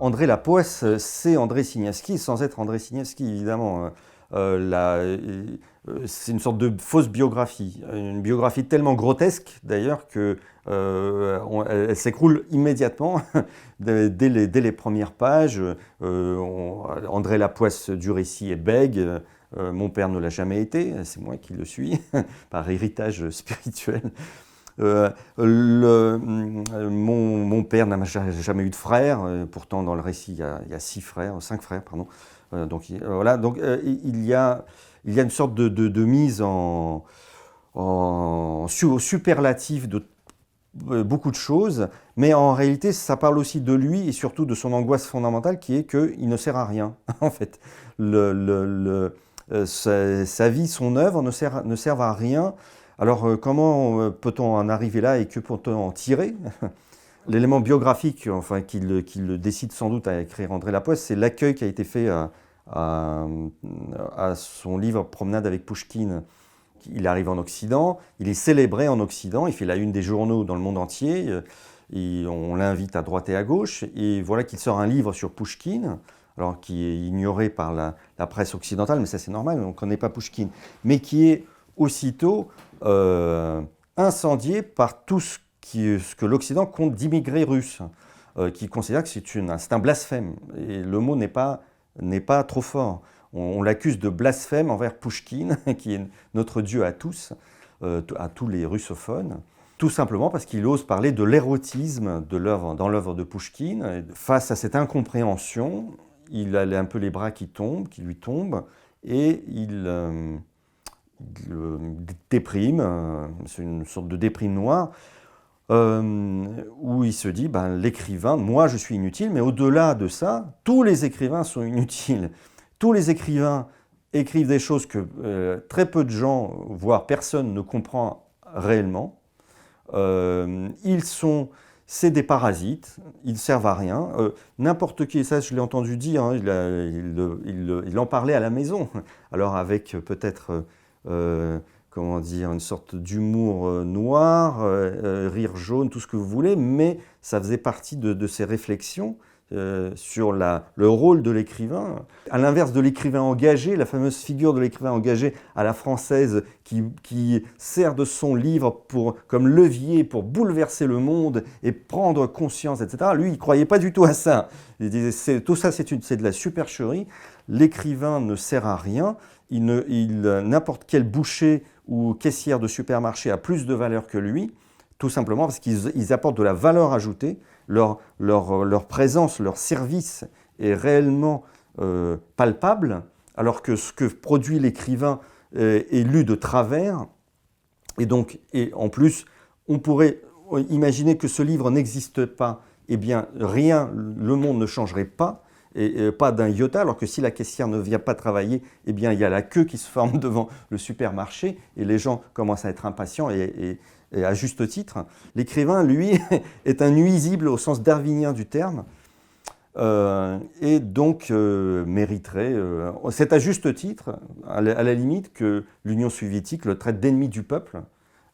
André Lapoisse, c'est André Siniawski, sans être André Siniawski, évidemment. C'est une sorte de fausse biographie, une biographie tellement grotesque d'ailleurs que elle s'écroule immédiatement dès les premières pages. André Lapoisse du récit est bègue. Mon père ne l'a jamais été, c'est moi qui le suis, par héritage spirituel. Mon père n'a jamais eu de frère, pourtant dans le récit il y a 5 frères, pardon. Voilà, donc il y a une sorte de mise au superlatif de beaucoup de choses, mais en réalité ça parle aussi de lui et surtout de son angoisse fondamentale qui est qu'il ne sert à rien, en fait. Sa vie, son œuvre ne servent à rien. Alors comment peut-on en arriver là et que peut-on en tirer? L'élément biographique, enfin, qui le décide sans doute à écrire André Lapoisse, c'est l'accueil qui a été fait à son livre Promenade avec Pouchkine. Il arrive en Occident, il est célébré en Occident, il fait la une des journaux dans le monde entier, on l'invite à droite et à gauche, et voilà qu'il sort un livre sur Pouchkine, alors qui est ignoré par la presse occidentale, mais ça c'est normal, on ne connaît pas Pouchkine, mais qui est aussitôt incendié par tout ce que l'Occident compte d'immigrés russes, qui considèrent que c'est un blasphème, et le mot n'est pas trop fort. On l'accuse de blasphème envers Pouchkine, qui est notre dieu à tous les russophones, tout simplement parce qu'il ose parler de l'érotisme dans l'œuvre de Pouchkine. Face à cette incompréhension, il a un peu les bras qui lui tombent, et il déprime, c'est une sorte de déprime noire, où il se dit, l'écrivain, moi je suis inutile, mais au-delà de ça, tous les écrivains sont inutiles. Tous les écrivains écrivent des choses que très peu de gens, voire personne, ne comprend réellement. C'est des parasites, ils ne servent à rien. N'importe qui, ça je l'ai entendu dire, hein, il en parlait à la maison. Alors avec peut-être, comment dire, une sorte d'humour noir, rire jaune, tout ce que vous voulez, mais ça faisait partie de ses réflexions sur le rôle de l'écrivain. À l'inverse de l'écrivain engagé, la fameuse figure de l'écrivain engagé à la française qui sert de son livre comme levier pour bouleverser le monde et prendre conscience, etc. Lui, il ne croyait pas du tout à ça. Il disait, tout ça, c'est de la supercherie. L'écrivain ne sert à rien. N'importe quel boucher ou caissière de supermarché a plus de valeur que lui, tout simplement parce qu'ils apportent de la valeur ajoutée. Leur présence, leur service est réellement palpable, alors que ce que produit l'écrivain est lu de travers. Et en plus, on pourrait imaginer que ce livre n'existe pas, eh bien rien, le monde ne changerait pas, et pas d'un iota, alors que si la caissière ne vient pas travailler, eh bien il y a la queue qui se forme devant le supermarché, et les gens commencent à être impatients, et à juste titre. L'écrivain, lui, est un nuisible au sens darwinien du terme, et donc mériterait, c'est à juste titre, à la limite, que l'Union soviétique le traite d'ennemi du peuple,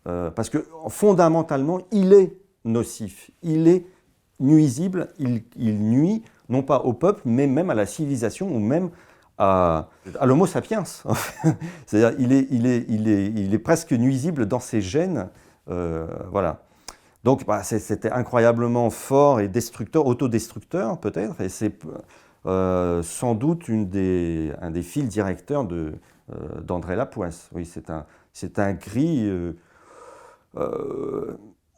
parce que fondamentalement, il est nocif, il est nuisible, il nuit non pas au peuple, mais même à la civilisation, ou même à l'homo sapiens. C'est-à-dire il est presque nuisible dans ses gènes. Voilà. Donc c'était incroyablement fort et destructeur, autodestructeur peut-être, et c'est sans doute un des fils directeurs d'André Lapoisse. Oui, c'est un cri,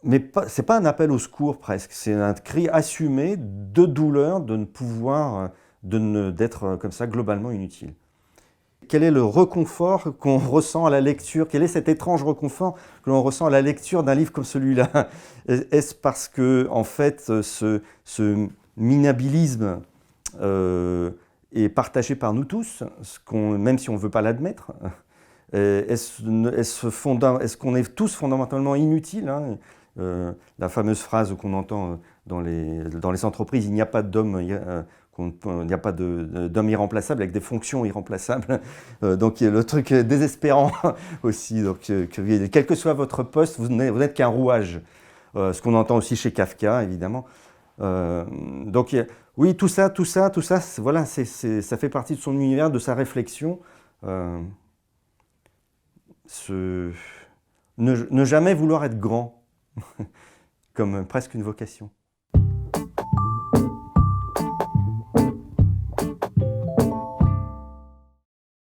mais c'est pas un appel au secours presque, c'est un cri assumé de douleur de ne pouvoir, d'être comme ça globalement inutile. Quel est le réconfort qu'on ressent à la lecture? Quel est cet étrange réconfort que l'on ressent à la lecture d'un livre comme celui-là? Est-ce parce que, en fait, ce minabilisme est partagé par nous tous, même si on ne veut pas l'admettre? Est-ce qu'on est tous fondamentalement inutiles, hein? La fameuse phrase qu'on entend dans les entreprises, il n'y a pas d'homme... il n'y a pas d'homme irremplaçable avec des fonctions irremplaçables. Donc le truc désespérant aussi. Donc, quel que soit votre poste, vous n'êtes qu'un rouage. Ce qu'on entend aussi chez Kafka, évidemment. Donc, oui, tout ça, voilà, ça fait partie de son univers, de sa réflexion. Ce- ne jamais vouloir être grand, comme presque une vocation.